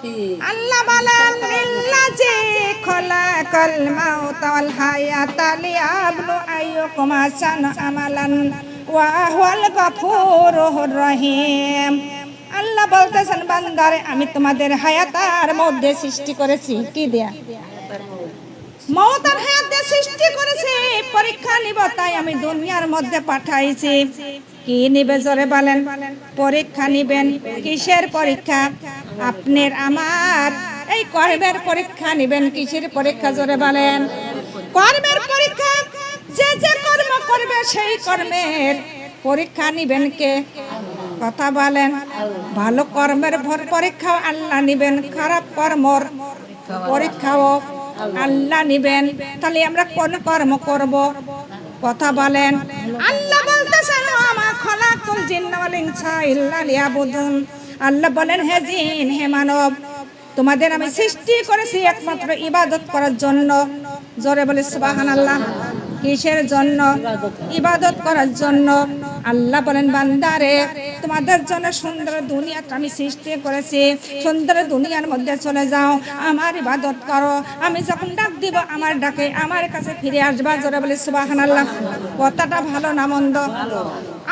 আল্লাহ বলেন ইল্লাযী খলাকাল মাউতা ওয়াল হায়াতা লিয়াবলু আইয়ুকুম আহসানু আমালান ওয়া হুয়াল গফুরুর রহিম। আল্লাহ বলতেছেন বান্দারে আমি তোমাদের হায়াতার মধ্যে সৃষ্টি করেছি কি দিয়া মওত আর হায়াত দিয়ে সৃষ্টি করেছি পরীক্ষা নিব তাই আমি দুনিয়ার মধ্যে পাঠাইছি। কি নিবে জোরে বলেন? পরীক্ষা নিবেন। কিসের পরীক্ষা? আপনার আমার এই কর্মের পরীক্ষা নিবেন। কিসের পরীক্ষা জোরে বলেন? কর্মের পরীক্ষা। যে যে কর্ম করবে সেই কর্মের পরীক্ষা নিবেন কে? কথা বলেন। ভালো কর্মের পরীক্ষাও আল্লাহ নিবেন, খারাপ কর্মর পরীক্ষাও আল্লাহ নিবেন। তাহলে আমরা কোন কর্ম করব? কথা বলেন। আল্লাহ বলতেছেন আমা খলাকুল জিন্না ওয়াল ইনসা ইল্লা লিয়াবুদুন। আল্লাহ বলেন হে জিন হে মানব তোমাদের আমি সৃষ্টি করেছি একমাত্র ইবাদত করার জন্য। জোরে বলে সুবহানাল্লাহ। কিসের জন্য? ইবাদত করার জন্য। আল্লাহ বলেন বান্দারে তোমাদের জন্য সুন্দর দুনিয়াটা আমি সৃষ্টি করেছি, সুন্দর দুনিয়ার মধ্যে চলে যাও, আমার ইবাদত করো। আমি যখন ডাক দিব আমার ডাকে আমার কাছে ফিরে আসবা। জোরে বলে সুবহানাল্লাহ। কথাটা ভালো না মন্দ?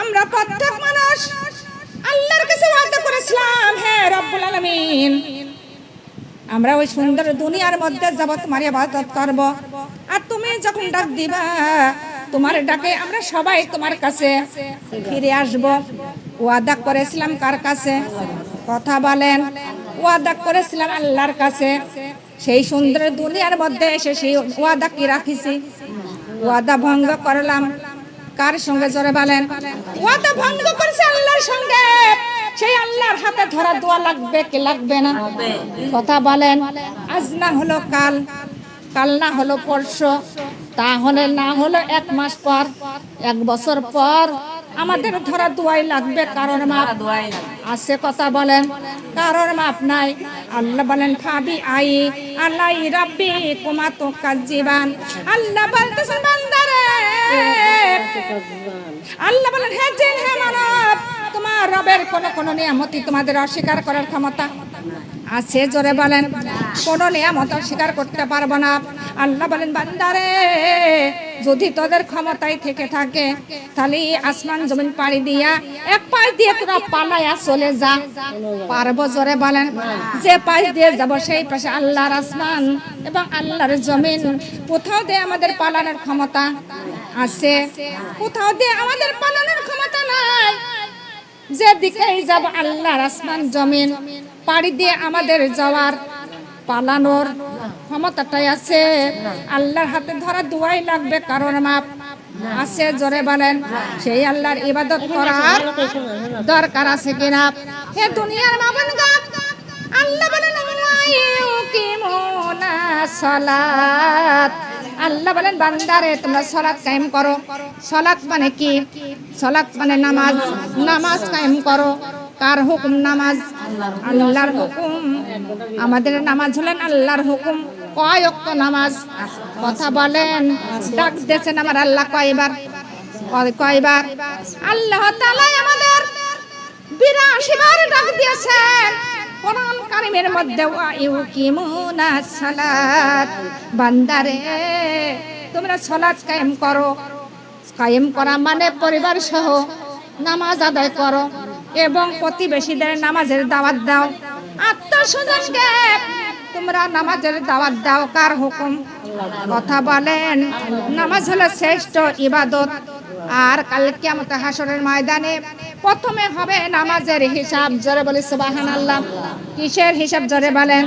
আমরা প্রত্যেক মানুষ আল্লাহর কাছে ওয়াদা করেছিলাম হে রব্বুল আলামিন আমরা ওই সুন্দর দুনিয়ার মধ্যে যাব, তোমার ইবাদত করব। আর তুমি যখন ডাক দিবা তোমার ডাকে আমরা সবাই তোমার কাছে ফিরে আসব। ওয়াদা করেছিলাম কার কাছে? কথা বলেন। ওয়াদা করেছিলাম আল্লাহর কাছে। সেই সুন্দর দুনিয়ার মধ্যে এসে সেই ওয়াদা কি রাখিছি? ওয়াদা ভঙ্গ করলাম কার সঙ্গে? জোরে বলেন। ওয়াদা ভঙ্গ করেছে আল্লাহর সঙ্গে। সেই আল্লাহর হাতে ধরা দোয়া লাগবে কি লাগবে না? কথা বলেন। আজ না হলো কাল, কাল না হলো পরশু, তাহলে না হলো 1 মাস পর, 1 বছর পর আমাদের ধরা দোয়াই লাগবে। কারণ মাপ আছে। কথা বলেন। কারণ মাপ নাই। আল্লাহ বলেন ফাবি আই আল্লাহ রাব্বি কুমা তুকাজ্জিবান। আল্লাহ বলতেছেন বান্দারে আল্লাহ বলেন হে জিন হে মানব তোমার রবের কোন নিয়ামতই তোমাদের অস্বীকার করার ক্ষমতা আছে? জোরে বলেন। কোন নিয়ামত অস্বীকার করতে পারবো না। আল্লাহ বলেন বান্দারে যদি তোদের ক্ষমতায় থেকে থাকে তাহলে আসমান জমিন পাড়ি দিয়া এক পাশ দিয়ে তোরা পালায়া চলে যা। পারবো? জোরে বলেন। যে পাশ দিয়ে যাব সেই পাশে আল্লাহর আসমান এবং আল্লাহর জমিন। কোথাও দিয়ে আমাদের পালানোর ক্ষমতা আছে? কোথাও দিয়ে আমাদের পালানোর ক্ষমতা নাই। যেদিকেই যাব আল্লাহর আসমান জমিন পাড়ি দিয়ে আমাদের যাওয়ার পালানোর ক্ষমতাটাই আছে। আল্লাহর হাতে ধরা দোয়াই লাগবে। কারণ মাপ আছে? জোরে বলেন। সেই আল্লাহর ইবাদত করার দরকার আছে কিনা? হে দুনিয়ার মাবুনগণ আল্লাহ বলেন ওয়াইয়ুকিমুনা সালাত। আল্লাহ বলেন বান্দারে তোমরা সালাত কায়েম করো। সালাত মানে কি? সালাত মানে নামাজ। নামাজ কায়েম করো। কার হুকুম? নামাজ আল্লাহর হুকুম। আমাদের নামাজ হলেন আল্লাহর হুকুম। কয় ওয়াক্ত নামাজ? কথা বলেন। ডাক দিয়েছেন আমার আল্লাহ কয়বার? কয়বার? আল্লাহ তাআলা আমাদের 82 বার ডাক দিয়েছেন কোরআন কারীমের মধ্যে। ওয়াইয়ুকিমুনা সালাত। বান্দারে তোমরা সালাত কায়েম করো। কায়েম করা মানে পরিবার সহ নামাজ আদায় করো এবং প্রতিবেশীদের নামাজের দাওয়াত দাও। আত্মীয়স্বজনকে তোমরা নামাজের দাওয়াত দাও। কার হুকুম? কথা বলেন। নামাজ হলো শ্রেষ্ঠ ইবাদত। আর কাল কিয়ামত হাসরের ময়দানে প্রথমে হবে নামাজের হিসাব। জোরে বলি সুবহানাল্লাহ। কিসের হিসাব? জোরে বলেন।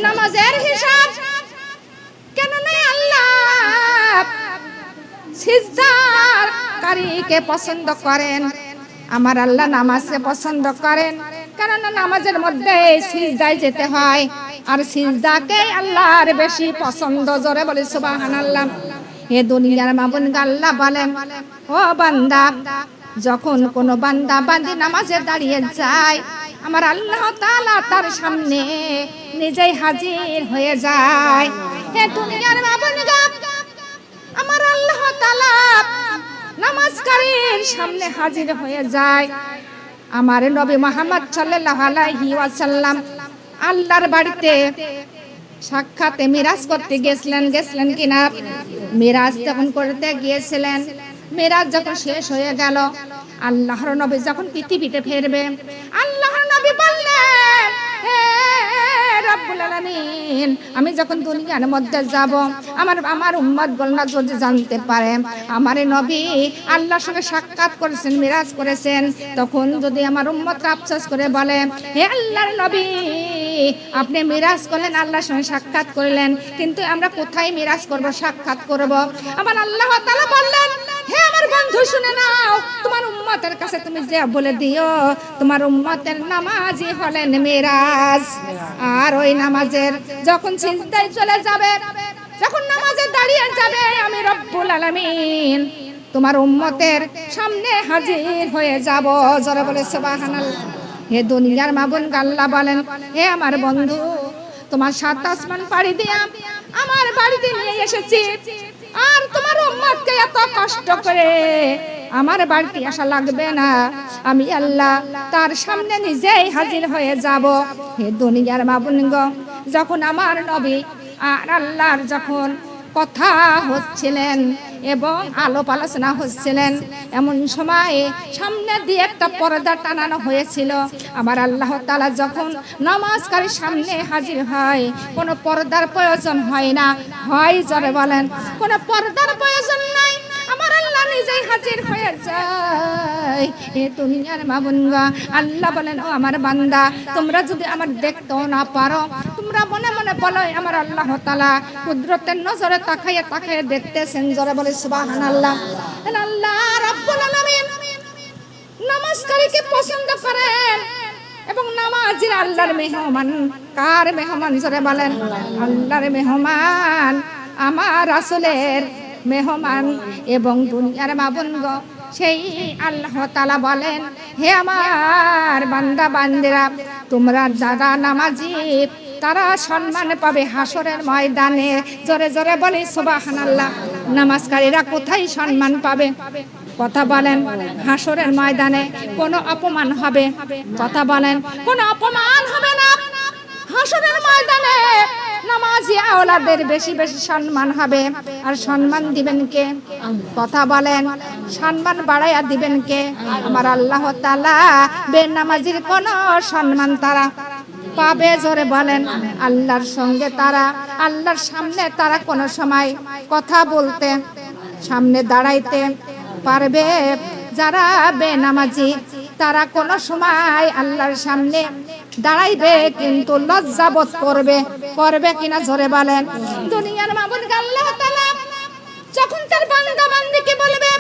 নামাজের হিসাব। কেন না আল্লাহ সিজদাকারীকে পছন্দ করেন। আমার আল্লাহ নামাজকে পছন্দ করেন কেননা নামাজের মধ্যে সিজদায় যেতে হয় আর সিজদাকে আল্লাহর বেশি পছন্দ। জোরে বলি সুবহানাল্লাহ। হে দুনিয়ার মাবুন আল্লাহ বলেন ও বান্দা যখন কোন বান্দা বান্দি নামাজে দাঁড়িয়ে যায় আমার আল্লাহ তাআলা তার সামনে নিজেই হাজির হয়ে যায়। হে দুনিয়ার মাবুন আমার আল্লাহ তাআলা নামাজকারীর সামনে হাজির হয়ে যায়। আমার নবী মুহাম্মদ সাল্লাল্লাহু আলাইহি ওয়াসাল্লাম আল্লাহর বাড়িতে সাক্ষাতে মিরাজ করতে গেছিলেন কিনা? মিরাজ যখন করতে গিয়েছিলেন, মিরাজ যখন শেষ হয়ে গেল, আল্লাহর নবী যখন পৃথিবীতে ফিরবে, আল্লাহর নবী বললেন, হে রব্বুল আলামিন, আমি যখন দুনিয়ার মধ্যে যাব, আমার উম্মতগণ যদি জানতে পারে আমার নবী আল্লাহর সঙ্গে সাক্ষাৎ করেছেন, মিরাজ করেছেন, তখন যদি আমার উম্মতরা আফসোস করে বলে, হে আল্লাহর নবী, আপনি মিরাজ করলেন, আল্লাহর সঙ্গে সাক্ষাৎ করলেন, কিন্তু আমরা কোথায় মিরাজ করব, সাক্ষাৎ করব? আমার আল্লাহ তাআলা বললেন, হে আমার বন্ধু, শুনে নাও, তোমার উম্মতের কাছে তুমি যে বলে দিও তোমার উম্মতের নামাজই হলেন মিরাজ। আর ওই নামাজের যখন সিজদায় চলে যাবে, যখন নামাজে দাঁড়িয়ে যাবে, আমি রব্বুল আলামিন তোমার উম্মতের সামনে হাজির হয়ে যাব। জোরে বলে সুবহানাল্লাহ। হে দুনিয়ার মাবুদ আল্লাহ বলেন, হে আমার বন্ধু, তোমার 7 আসমান পাড়ি দিয়া আমার বাড়িতে নিয়ে এসেছি, আর তোমার উম্মতকে এত কষ্ট করে আমার বাড়িতে আসা লাগবে না, আমি আল্লাহ তার সামনে নিজেই হাজির হয়ে যাব। হে দুনিয়ার মাবুদ, যখন আমার নবী আর আল্লাহর যখন কথা হচ্ছিলেন এবং আলাপ আলোচনা হচ্ছিলেন, এমন সময় সামনে দিয়ে একটা পর্দা টানানো হয়েছিল। আমার আল্লাহ তাআলা যখন নামাজকারীর সামনে হাজির হয়, কোনো পর্দার প্রয়োজন হয় না, হয় জোরে বলেন, কোনো পর্দার প্রয়োজন নাই, আমার আল্লাহ নিজেই হাজির হয়ে যায়। এ দুনিয়ার মাবুনগা, আল্লাহ বলেন, ও আমার বান্দা, তোমরা যদি আমার দেখতেও না পারো, তোমরা মনে মনে বলো আমার আল্লাহ তাআলা কুদরতের নজরে তাকাইয়ে তাকাইয়ে দেখতেছেন। জোরে বলে সুবহানাল্লাহ। আল্লাহ রাব্বুল আলামিন নামাজকারীকে পছন্দ করেন এবং নামাজির আল্লাহর মেহমান। কার মেহমান? জোরে বলেন, আল্লাহর মেহমান, আমার রাসূলের মেহমান। এবং দুনিয়ার মাবুনগ, সেই আল্লাহ তাআলা বলেন, হে আমার বান্দা বান্দিরা, তোমরা যারা নামাজি তারা সম্মান পাবে হাসরের ময়দানে। জোরে জোরে বলি সুবহানাল্লাহ। নামাজকারীরা কোথায় সম্মান পাবে? কথা বলেন, হাসরের ময়দানে কোনো অপমান হবে? কথা বলেন, কোনো অপমান হবে না। হাসরের ময়দানে নামাজি আওলাদের বেশি বেশি সম্মান হবে। আর সম্মান দিবেন কে? কথা বলেন, সম্মান বাড়াইয়া দিবেন কে? আমার আল্লাহ তাআলা। বেনামাজির কোন সম্মান তারা পাবে? জোরে বলেন, আল্লাহর সঙ্গে তারা, আল্লাহর সামনে তারা কোনো সময় কথা বলতে, সামনে দাঁড়াইতে পারবে? যারা বেনামাজি তারা কোনো সময় আল্লাহর সামনে দাঁড়াইবে কিন্তু লজ্জাবোধ করবে। করবে কিনা? জোরে বলেন। দুনিয়ার মাবুদ আল্লাহ তাআলা যখন তার বান্দা বান্দীকে বলবে,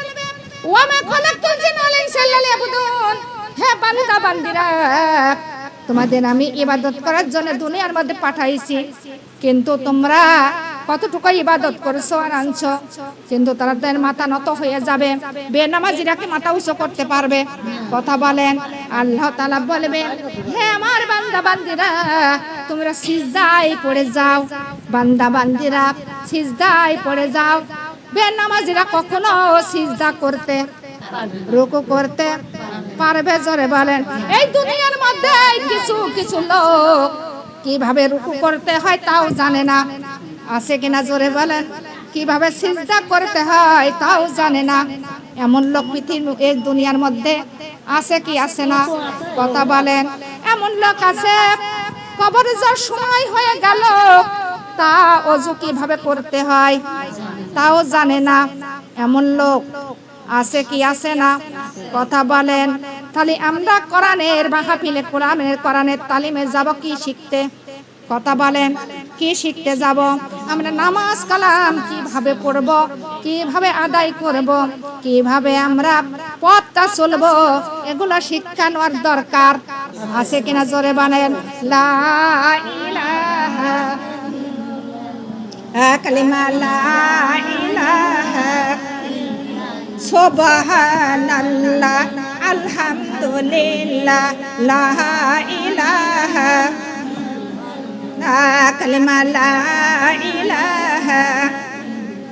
ওয়া মা খালাকতুল জিন্না ওয়াল ইনসা ইল্লা লিয়াবুদুন, হে বান্দা বান্দীরা, তোমাদের আমি ইবাদত করার জন্য দুনিয়ার মধ্যে পাঠাইছি, কিন্তু তোমরা কতটুকু ইবাদত করছো আর আনছো? কিন্তু তাদের মাথা নত হয়ে যাবে। বেনামাজিরা কি মাথা উঁচু করতে পারবে? কথা বলেন। আল্লাহ তাআলা বলবে, হে আমার বান্দা বান্দীরা, তোমরা সিজদায় পড়ে যাও। বান্দা বান্দীরা সিজদায় পড়ে যাও। বেনামাজিরা কখনো সিজদা করতে, রুকু করতে পারবে? জোরে বলেন। এই দুনিয়ার মধ্যে কিছু কিছু লোক কিভাবে রুকু করতে হয় তাও জানে না। আছে কিনা? জোরে বলেন। কিভাবে সিজদা করতে হয় তাও জানে না। এমন লোক পৃথিবীর এই দুনিয়ার মধ্যে আছে কি আছে না? কথা বলেন। এমন লোক আছে, কবরে যাওয়ার সময় হয়ে গেল, তা ওযু কিভাবে করতে হয় তাও জানে না। এমন লোক আছে কি আছে না? কথা বলেন। তাহলে আমরা কোরআনের মাহফিলে কোরআনের তালিমে যাব কি শিখতে? কথা বলেন, কি শিখতে যাব? আমরা নামাজ কালাম কিভাবে পড়ব, কিভাবে আদায় করব, কিভাবে আমরা পথটা চলবো, এগুলো শিক্ষা নেওয়ার দরকার আছে কিনা? জোরে বলেন। লা ইলাহা কালিমা লা ইলাহা সুবহানাল্লাহ আলহামদুলিল্লাহ লা ইলাহা কালিমা লা ইলাহা।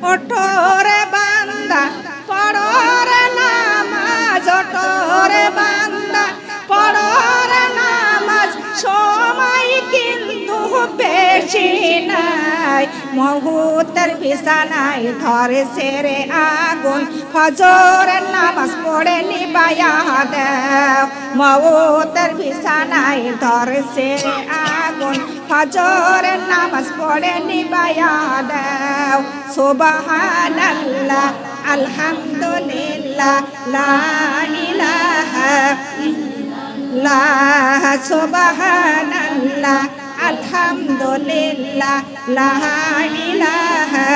ওঠোরে বান্দা পড়োরে নামাজ, ওঠোরে বান্দা পড়োরে নামাজ, সময় কিন্তু বেশি নাই মহুতের বিছানায় ধরেছে রে আগুন ফজরের নামাজ পড়ে নিবাইয়া দাও মহুতের বিছানায় ধরেছে রে আগুন ফজরের নামাজ পড়ে নিবাইয়া দাও সুবহানাল্লাহ আলহামদুলিল্লাহ লা ইলাহা ইল্লাল্লাহ সুবহানাল্লাহ আলহামদুলিল্লাহ লা ইলাহা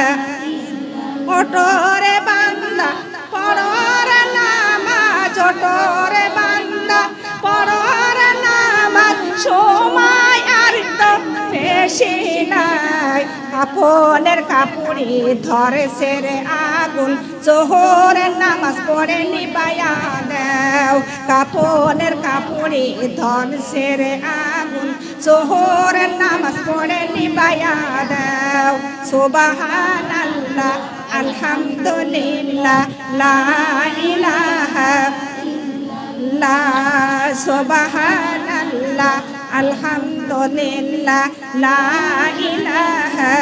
ওটোরে বান্দা পড়র নামাজ ওটোরে বান্দা পড়র নামাজ সময় আর তো বেশি নাই কাপড়ের কাপড়ি ধরেছে রে আগুন জোহরের নামাজ পড়ে নিবাইয়া দাও কাপড়ের কাপড়ি ধরেছে রে আগুন জোহরের নামাজ পড়ে নিবাইয়া দাও সুবহানাল্লাহ আলহামদুলিল্লাহ লা ইলাহা ইল্লাল্লাহ সুবহানাল্লাহ আলহামদুলিল্লাহ লা ইলাহা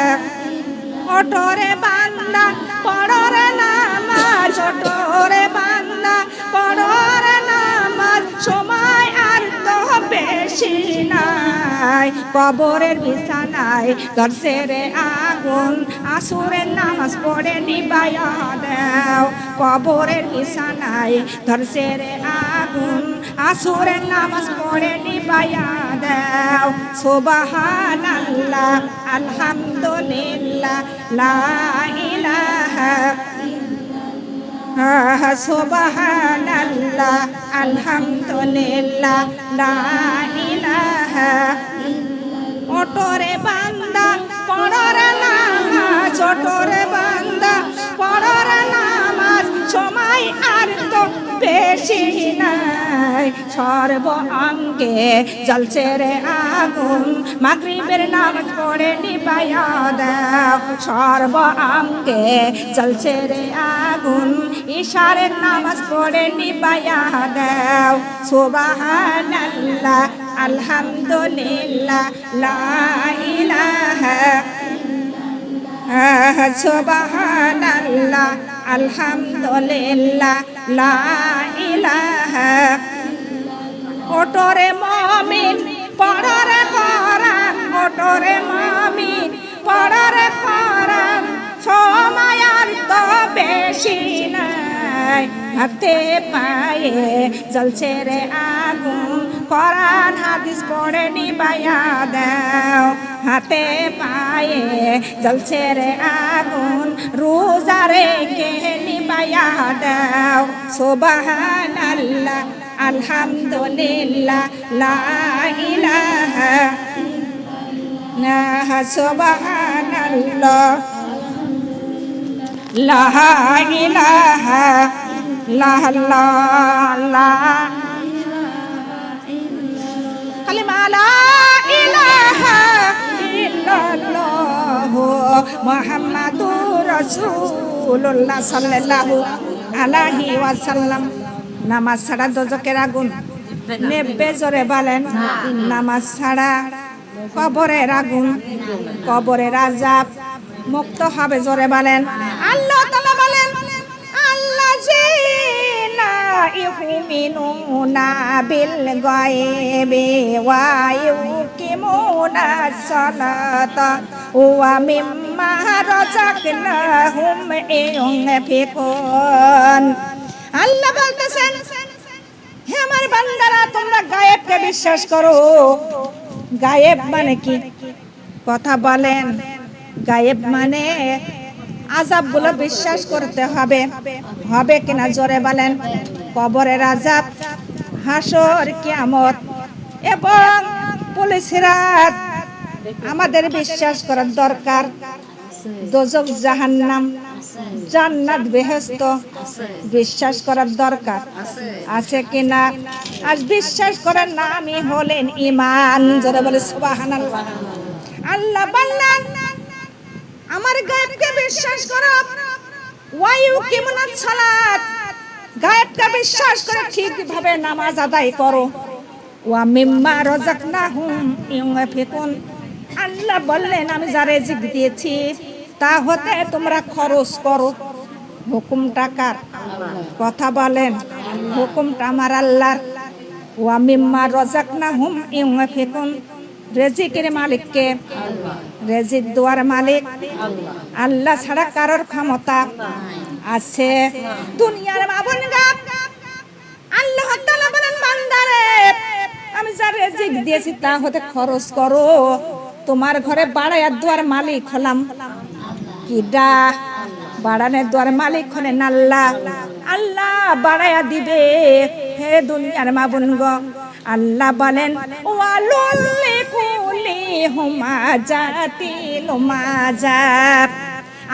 ওটোরে বান্দা পড়রে নামাজ ওটোরে বান্দা পড়রে নামাজ সময় আর তো বেশি নাই কবরের বিছানায় ধরছে রে আগুন আসরের নামাজ পড়ে নিবাইয়া দাও কবরের বিছানায় ধরছে রে আগুন আসরের নামাজ পড়ে নিবাইয়া দাও সুবহানাল্লাহ আলহামদুলিল্লাহ লা ইলাহা সুবহানাল্লাহ আলহামদুলিল্লাহ লা ইলাহা ওটোরে বান্দা পড়রে নামাজ ওটোরে বান্দা পড়রে নামাজ সময় আর তো বেশি নাই সর্ব অঙ্গে জ্বলছে রে আগুন মাগরিবের নামাজ পড়ে নিবাইয়া দাও সর্ব অঙ্গে জ্বলছে রে আগুন ইশারের নামাজ পড়ে নিবাইয়া দাও সুবহানাল্লাহ আলহামদুলিল্লাহ লা ইলাহা সুবহানাল্লাহ আলহামদুলিল্লাহ লা ইলাহা ওটোরে মুমিন পড়রে কোরআন ওটোরে মুমিন পড়রে কোরআন সময় আর তো বেশি নাই হাতে পায়ে জ্বলছে রে আগুন কোরআন হাদিস পড়ে নিবাইয়া দাও হাতে পায়ে জ্বলছে রে আগুন রোজা রেখে নিবাইয়া দাও সুবহানাল্লাহ আলহামদুলিল্লাহ লা ইলাহা ইল্লাল্লাহ সুবহানাল্লাহ লা ইলাহা ইল্লাল্লাহ কালিমা লা ইলাহা ইল্লাল্লাহ মুহাম্মাদুর রাসূলুল্লাহ সাল্লাল্লাহু আলাইহি ওয়াসাল্লাম নামাজ ছাড়া দোজকের আগুন নেবে জোরে বলেন নামাজ ছাড়া কবরের আগুন কবরের আযাব মুক্ত হবে জোরে বলেন আল্লাহ তাআলা বলেন আল্লাযীনা ইউমিনুনা বিল গায়বি ওয়া ইউকিমুনা সালাতা ওয়া মিম্মা রাযাকনাহুম ইউনফিকুন আল্লাহ বলতেছেন হে আমার বান্দারা তোমরা গায়েবকে বিশ্বাস করো গায়েব মানে কি কথা বলেন গায়েব মানে আযাবগুলো বিশ্বাস করতে হবে হবে কিনা জোরে বলেন কবরের আযাব হাসর কিয়ামত এবং পুলিশ রাত আমাদের বিশ্বাস করার দরকার দোজখ জাহান্নাম জান্নাত বেহেশত বিশ্বাস করার দরকার আছে কিনা আজ বিশ্বাস করার নামই হলেন ঈমান জোরে বলে সুবহানাল্লাহ আল্লাহ বললেন আমার গায়েবকে বিশ্বাস করো ওয়ায়ু কিমুনাত সালাত গায়েবকে বিশ্বাস করে ঠিকভাবে নামাজ আদায় করো ওয়া মিম্মা রাযাকনাহুম ইউনফিকুন। আল্লাহ বললেন আমি যা রিজিক দিয়েছি তা হতে তোমরা খরচ করো। হুকুমটা কার? কথা বলেন, হুকুমটা আমার আল্লাহর। ওয়া মিম্মা রাযাকনাহুম ইউনফিকুন। রিজিকের মালিক কে? রিজিক দেওয়ার মালিক আল্লাহ ছাড়া কারোর ক্ষমতা আছে? দুনিয়ার মাবনগা আল্লাহ তাআলা বলেন বান্দারে আমি যা রিজিক দিয়েছি তা হতে খরচ করো। তোমার ঘরে বাড়াইয়া দেওয়ার মালিক হলাম কিডা? বাড়ানোর দেওয়ার মালিক হলেন আল্লাহ। আল্লাহ বাড়াইয়া দিবে। হে দুনিয়ার মাবনগ, আল্লাহ বলেন ওয়ালুলিকুলি হুমাজাতিল মাজাব।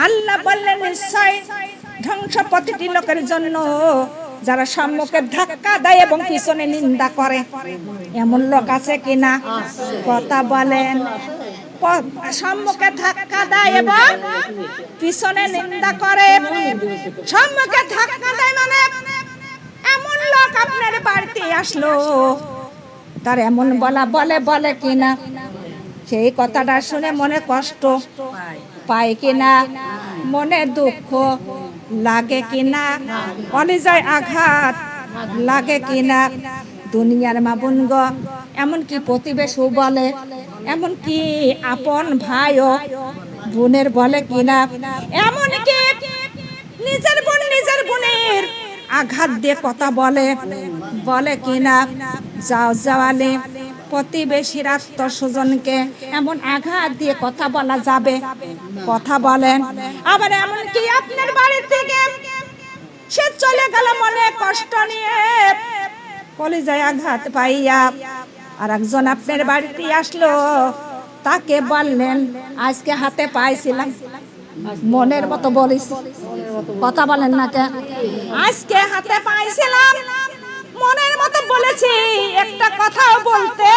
আল্লাহ বললেন নিশ্চয় ধ্বংস প্রতিটি লোকের জন্য যারা সম্মুখে ধাক্কা দেয় এবং পিছনে নিন্দা করে। এমন লোক আছে কিনা? কথা বলেন। সম্মুখে ধাক্কা দেয় এবং পিছনে নিন্দা করে। সম্মুখে ধাক্কা দেয় মানে এমন লোক আপনার বাড়িতে আসলো, তার এমন বলে কিনা? সেই কথাটা শুনে মনে কষ্ট পায় কিনা? মনে দুঃখ লাগে কিনা? কলিজায় আঘাত লাগে কিনা? দুনিয়ার মাবুনগ এমনকি প্রতিবেশীও বলে, এমনকি আপন ভাইও বোনের বলে কিনা? এমনকি নিজের বোনের আঘাত দিয়ে কথা বলে কিনা? যাওয়ালে প্রতিবেশীর আত্মস্বজনকে এমন আঘাত দিয়ে কথা বলা যাবে? কথা বলেন। আবার এমনকি আপনার বাড়ি থেকে সে চলে গেল মনে কষ্ট নিয়ে, কলিজায় আঘাত পাইয়া, আর একজন আপনার বাড়িতে আসলো, তাকে বললেন আজকে হাতে পাইছিলাম, মনের মতো বলিস। কথা বলেন না কেন? আজকে হাতে পাইছিলাম, মনের মতো বলেছি, একটা কথাও বলতে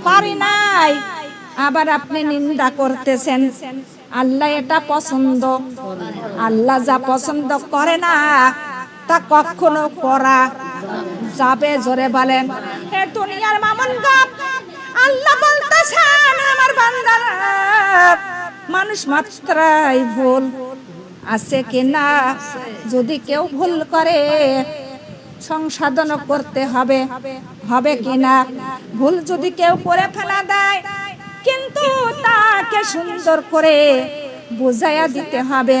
পারি নাই। আবার আপনি নিন্দা করতেছেন। আল্লাহ এটা পছন্দ, আল্লাহ যা পছন্দ করে না তা কখনো করা যাবে? জোরে বলেন। হে দুনিয়ার মামুনগো, আল্লাহ বলতেছেন আমার বান্দারা মানুষ মাত্রাই ভুল আছে কিনা? যদি কেউ ভুল করে সংশোধন করতে হবে কিনা? ভুল যদি কেউ করে ফেলা দেয় কিন্তু তাকে সুন্দর করে বুঝাইয়া দিতে হবে।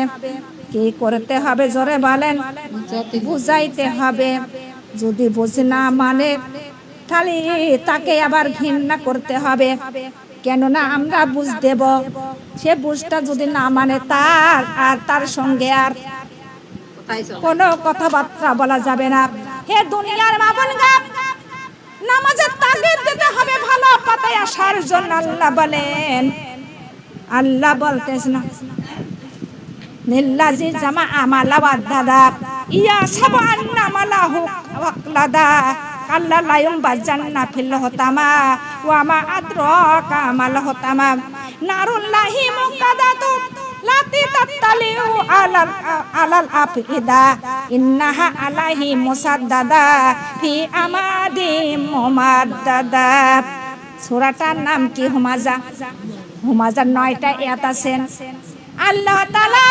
কি করতে হবে? জোরে বলেন। বুঝাইতে হবে। যদি বুঝে না মানে তাহলে তাকে আবার ঘৃণা করতে হবে। কেননা আমরা বুঝ দেব, সে বুঝটা যদি না মানে তার সঙ্গে আর কোনো কথাবার্তা বলা যাবে না। হে দুনিয়ার মাবনগা, নামাজের তাগিদ দিতে হবে ভালো পথে আসার জন্য। আল্লাহ বলতেছেন নিল্লাজি জামা আমালা ওয়াদাদা ইয়া সাবু আন্না মালাহু ওয়াকলাদা কাল্লা লায়ুম বাজান্না ফিল হতামা ওয়া মা আদরাকা মাল হতামা নারুল্লাহি মুকাদাতু লাতি তাতালিউ আলাল আফিদা ইন্নাহা আলাইহি মুসাদ্দাদা ফি আমাদি মুমাদ্দাদা। সূরাটার নাম কি? হুমাজা। হুমাজার 9টা আয়াত আছে। আল্লাহ তাআলা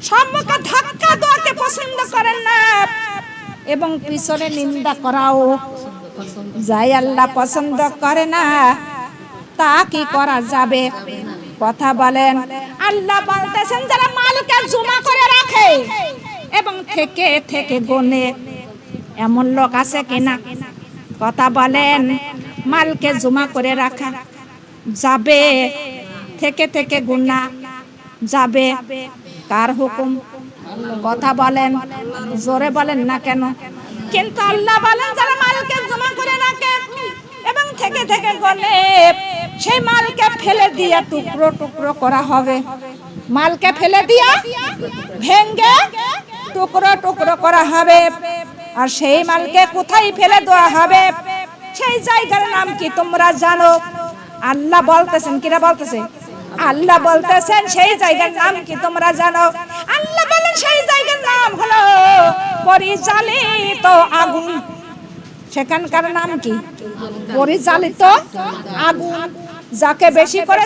সম্মুখে ধাক্কা দেওয়াকে পছন্দ করেন না এবং পিছনে নিন্দা করাও যাই আল্লাহ পছন্দ করে না। তা কি করা যাবে? কথা বলেন। আল্লাহ বলতেছেন যারা মালকে জমা করে রাখে এবং থেকে থেকে গোনে, এমন লোক আছে কিনা? কথা বলেন। মালকে জমা করে রাখা যাবে, থেকে থেকে গুণা যাবে। কার হুকুম? কথা বলেন। জোরে বলেন না কেন? কিন্তু আল্লাহ বলেন যারা মালকে জমা করে রাখে এবং থেকে থেকে গলে, সেই মালকে ফেলে দিয়া টুকরো টুকরো করা হবে। মালকে ফেলে দিয়া ভেঙ্গে টুকরো টুকরো করা হবে। আর সেই মালকে কোথায় ফেলে দেওয়া হবে? সেই জায়গার নাম কি তোমরা জানো? আল্লাহ বলতেছেন। কিরা বলতেছে? আল্লাহ বলতেছেন সেই জায়গার নাম কি তোমরা জানো? আল্লাহ বলেন সেই জায়গার নাম হলো পরিচালিত আগুন। সেখানকার নাম কি? পরিচালিত আগুন। যাকে বেশি করে